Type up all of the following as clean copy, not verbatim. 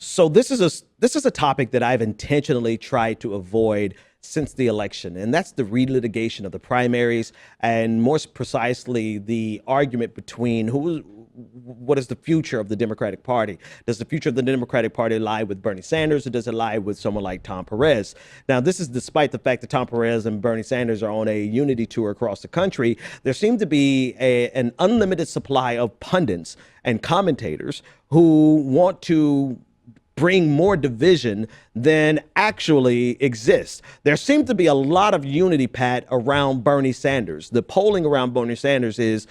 So this is a topic that I've intentionally tried to avoid since the election, and that's the relitigation of the primaries, and more precisely, the argument between what is the future of the Democratic Party? Does the future of the Democratic Party lie with Bernie Sanders, or does it lie with someone like Tom Perez? Now, this is despite the fact that Tom Perez and Bernie Sanders are on a unity tour across the country. There seemed to be an unlimited supply of pundits and commentators who want to bring more division than actually exists. There seems to be a lot of unity, Pat, around Bernie Sanders. The polling around Bernie Sanders is,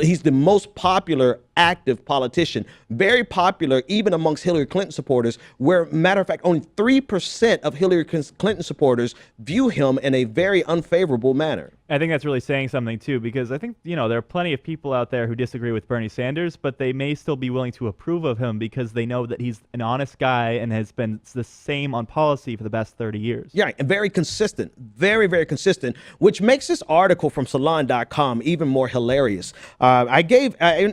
he's the most popular active politician, very popular even amongst Hillary Clinton supporters, where, matter of fact, only 3% of Hillary Clinton supporters view him in a very unfavorable manner. I think that's really saying something, too, because I think, there are plenty of people out there who disagree with Bernie Sanders, but they may still be willing to approve of him because they know that he's an honest guy and has been the same on policy for the past 30 years. Yeah, and very consistent, very, very consistent, which makes this article from Salon.com even more hilarious. I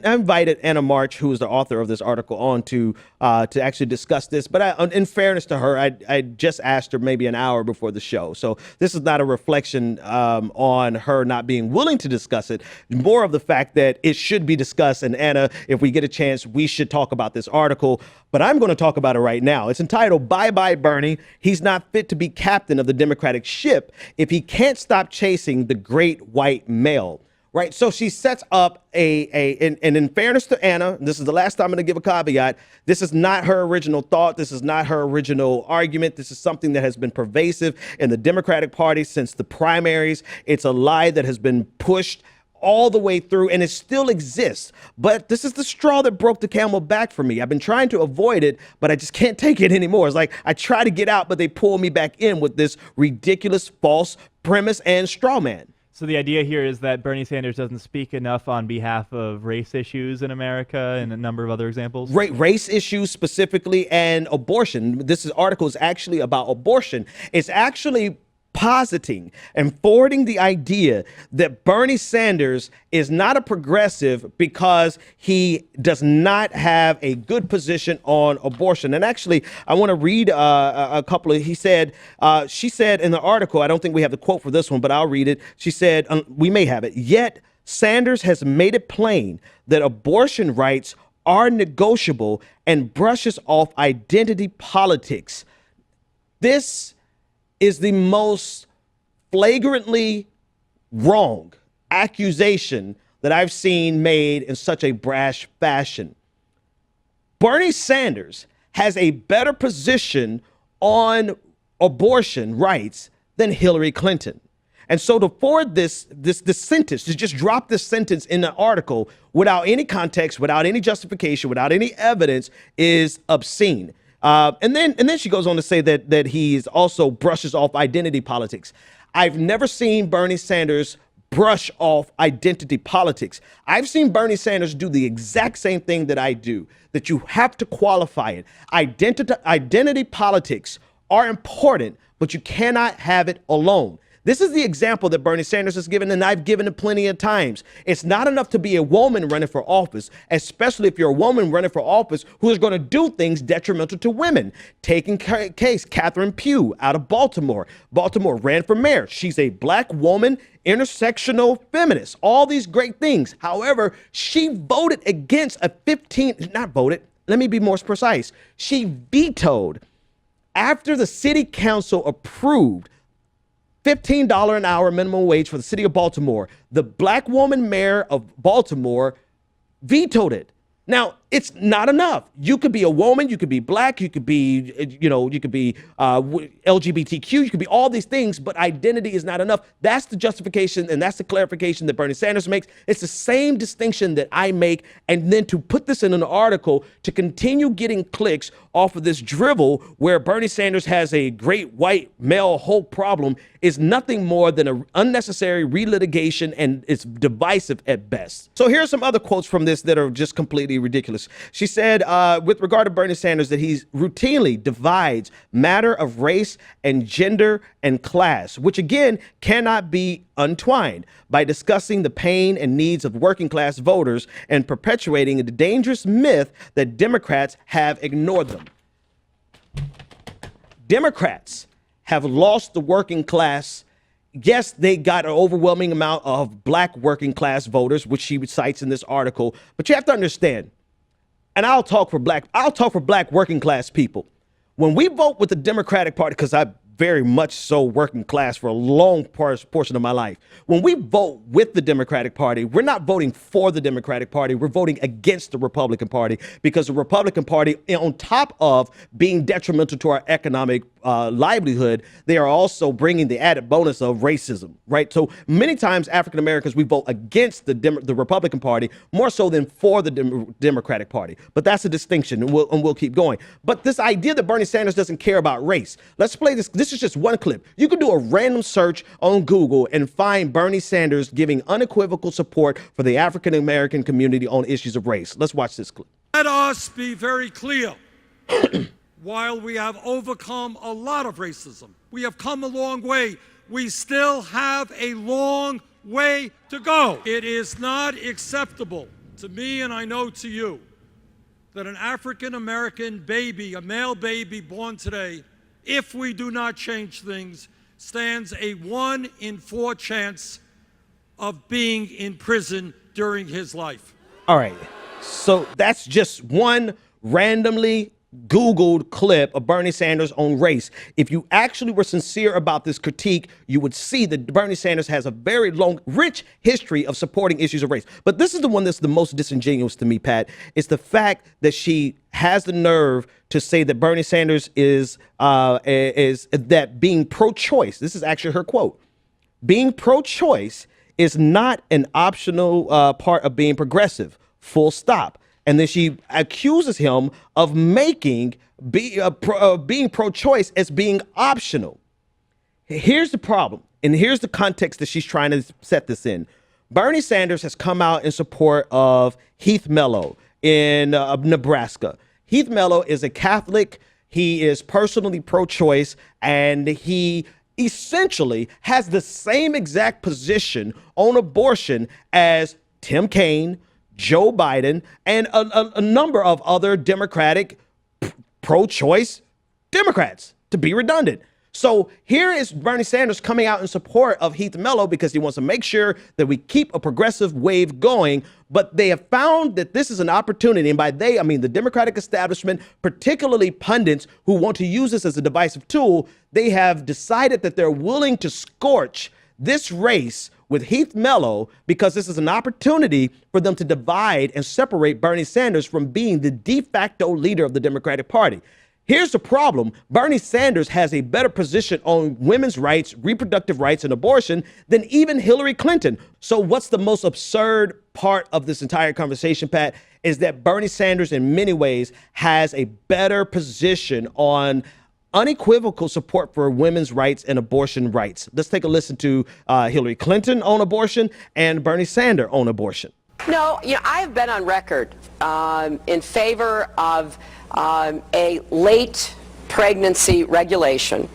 invited Anna March, who is the author of this article, on to actually discuss this. But in fairness to her, I just asked her maybe an hour before the show. So this is not a reflection on her not being willing to discuss it, more of the fact that it should be discussed. And Anna, if we get a chance, we should talk about this article. But I'm going to talk about it right now. It's entitled, "Bye Bye Bernie. He's Not Fit to Be Captain of the Democratic Ship If He Can't Stop Chasing the Great White Male." Right. So she sets up and in fairness to Anna, this is the last time I'm going to give a caveat. This is not her original thought. This is not her original argument. This is something that has been pervasive in the Democratic Party since the primaries. It's a lie that has been pushed all the way through, and it still exists. But this is the straw that broke the camel back for me. I've been trying to avoid it, but I just can't take it anymore. It's like I try to get out, but they pull me back in with this ridiculous false premise and straw man. So the idea here is that Bernie Sanders doesn't speak enough on behalf of race issues in America and a number of other examples? Race issues specifically, and abortion. This article is actually about abortion. It's actually positing and forwarding the idea that Bernie Sanders is not a progressive because he does not have a good position on abortion. And actually, I want to read a couple of, she said in the article, I don't think we have the quote for this one, but I'll read it. She said, we may have it. "Yet Sanders has made it plain that abortion rights are negotiable and brushes off identity politics." This is the most flagrantly wrong accusation that I've seen made in such a brash fashion. Bernie Sanders has a better position on abortion rights than Hillary Clinton. And so to forward this sentence, to just drop this sentence in the article without any context, without any justification, without any evidence is obscene. And then she goes on to say that he's also brushes off identity politics. I've never seen Bernie Sanders brush off identity politics. I've seen Bernie Sanders do the exact same thing that I do, that you have to qualify it. Identity politics are important, but you cannot have it alone. This is the example that Bernie Sanders has given, and I've given it plenty of times. It's not enough to be a woman running for office, especially if you're a woman running for office who is going to do things detrimental to women. Taking case, Catherine Pugh out of Baltimore. Baltimore ran for mayor. She's a black woman, intersectional feminist, all these great things. However, she voted against let me be more precise. She vetoed, after the city council approved $15 an hour minimum wage for the city of Baltimore, the black woman mayor of Baltimore vetoed it. Now, it's not enough. You could be a woman, you could be black, you could be, you could be LGBTQ, you could be all these things, but identity is not enough. That's the justification, and that's the clarification that Bernie Sanders makes. It's the same distinction that I make, and then to put this in an article to continue getting clicks off of this drivel where Bernie Sanders has a great white male hope problem is nothing more than an unnecessary relitigation, and it's divisive at best. So here's some other quotes from this that are just completely ridiculous. She said, with regard to Bernie Sanders, that he routinely divides matter of race and gender and class, which again cannot be untwined, by discussing the pain and needs of working class voters and perpetuating the dangerous myth that Democrats have ignored them. Democrats have lost the working class. Yes, they got an overwhelming amount of black working class voters, which she cites in this article. But you have to understand, and I'll talk for black working class people. When we vote with the Democratic Party, because I very much so working class for a long portion of my life. When we vote with the Democratic Party, we're not voting for the Democratic Party. We're voting against the Republican Party, because the Republican Party, on top of being detrimental to our economic livelihood, they are also bringing the added bonus of racism, right? So many times African Americans, we vote against the Republican Party more so than for the Democratic Party. But that's a distinction, and we'll keep going. But this idea that Bernie Sanders doesn't care about race, let's play this. This is just one clip. You can do a random search on Google and find Bernie Sanders giving unequivocal support for the African American community on issues of race. Let's watch this clip. Let us be very clear. While we have overcome a lot of racism, we have come a long way, we still have a long way to go. It is not acceptable to me, and I know to you, that an African American baby, a male baby born today, if we do not change things, stands a 1 in 4 chance of being in prison during his life. All right. So that's just one randomly Googled clip of Bernie Sanders on race. If you actually were sincere about this critique, you would see that Bernie Sanders has a very long, rich history of supporting issues of race. But this is the one that's the most disingenuous to me, Pat. It's the fact that she has the nerve to say that Bernie Sanders is that being pro-choice. This is actually her quote. Being pro-choice is not an optional part of being progressive. Full stop. And then she accuses him of making being pro-choice as being optional. Here's the problem, and here's the context that she's trying to set this in. Bernie Sanders has come out in support of Heath Mello in Nebraska. Heath Mello is a Catholic. He is personally pro-choice, and he essentially has the same exact position on abortion as Tim Kaine, Joe Biden, and a number of other Democratic pro-choice Democrats, to be redundant. So here is Bernie Sanders coming out in support of Heath Mello because he wants to make sure that we keep a progressive wave going. But they have found that this is an opportunity. And by they, I mean the Democratic establishment, particularly pundits who want to use this as a divisive tool. They have decided that they're willing to scorch this race with Heath Mello because this is an opportunity for them to divide and separate Bernie Sanders from being the de facto leader of the Democratic Party. Here's the problem. Bernie Sanders has a better position on women's rights, reproductive rights, and abortion than even Hillary Clinton. So what's the most absurd part of this entire conversation, Pat, is that Bernie Sanders in many ways has a better position on unequivocal support for women's rights and abortion rights. Let's take a listen to Hillary Clinton on abortion and Bernie Sanders on abortion. No, I have been on record in favor of a late pregnancy regulation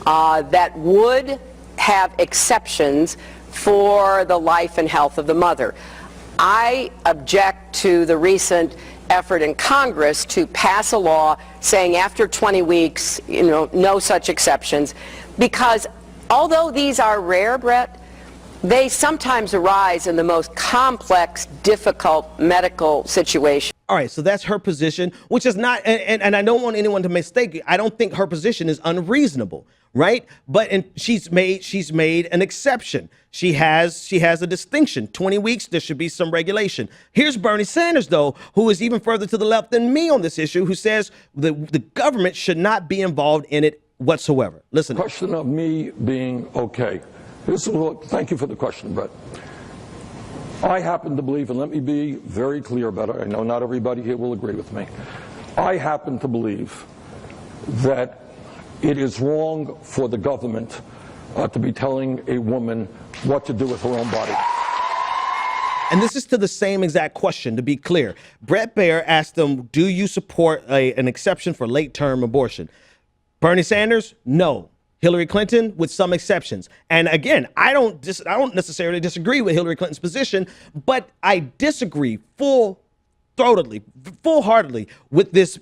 that would have exceptions for the life and health of the mother. I object to the recent effort in Congress to pass a law saying after 20 weeks, no such exceptions, because although these are rare, Brett, they sometimes arise in the most complex, difficult medical situations. All right, so that's her position, which is not, and I don't want anyone to mistake it. I don't think her position is unreasonable, right? But she's made an exception. She has a distinction. 20 weeks, there should be some regulation. Here's Bernie Sanders, though, who is even further to the left than me on this issue, who says the government should not be involved in it whatsoever. Listen. Question of me being okay. Thank you for the question, Brett. I happen to believe, and let me be very clear about it, I know not everybody here will agree with me. I happen to believe that it is wrong for the government to be telling a woman what to do with her own body. And this is to the same exact question, to be clear. Brett Baer asked them, do you support an exception for late-term abortion? Bernie Sanders, no. Hillary Clinton, with some exceptions. And again, I don't necessarily disagree with Hillary Clinton's position, but I disagree full throatedly, full-heartedly with this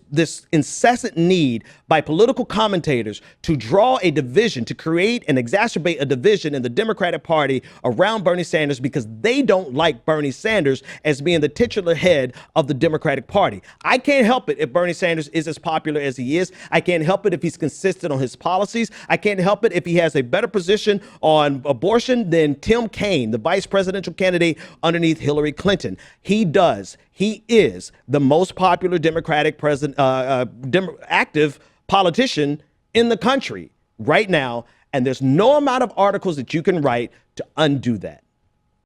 incessant need by political commentators to draw a division, to create and exacerbate a division in the Democratic Party around Bernie Sanders because they don't like Bernie Sanders as being the titular head of the Democratic Party. I can't help it if Bernie Sanders is as popular as he is. I can't help it if he's consistent on his policies. I can't help it if he has a better position on abortion than Tim Kaine, the vice presidential candidate underneath Hillary Clinton. He does. He is the most popular Democratic active politician in the country right now. And there's no amount of articles that you can write to undo that.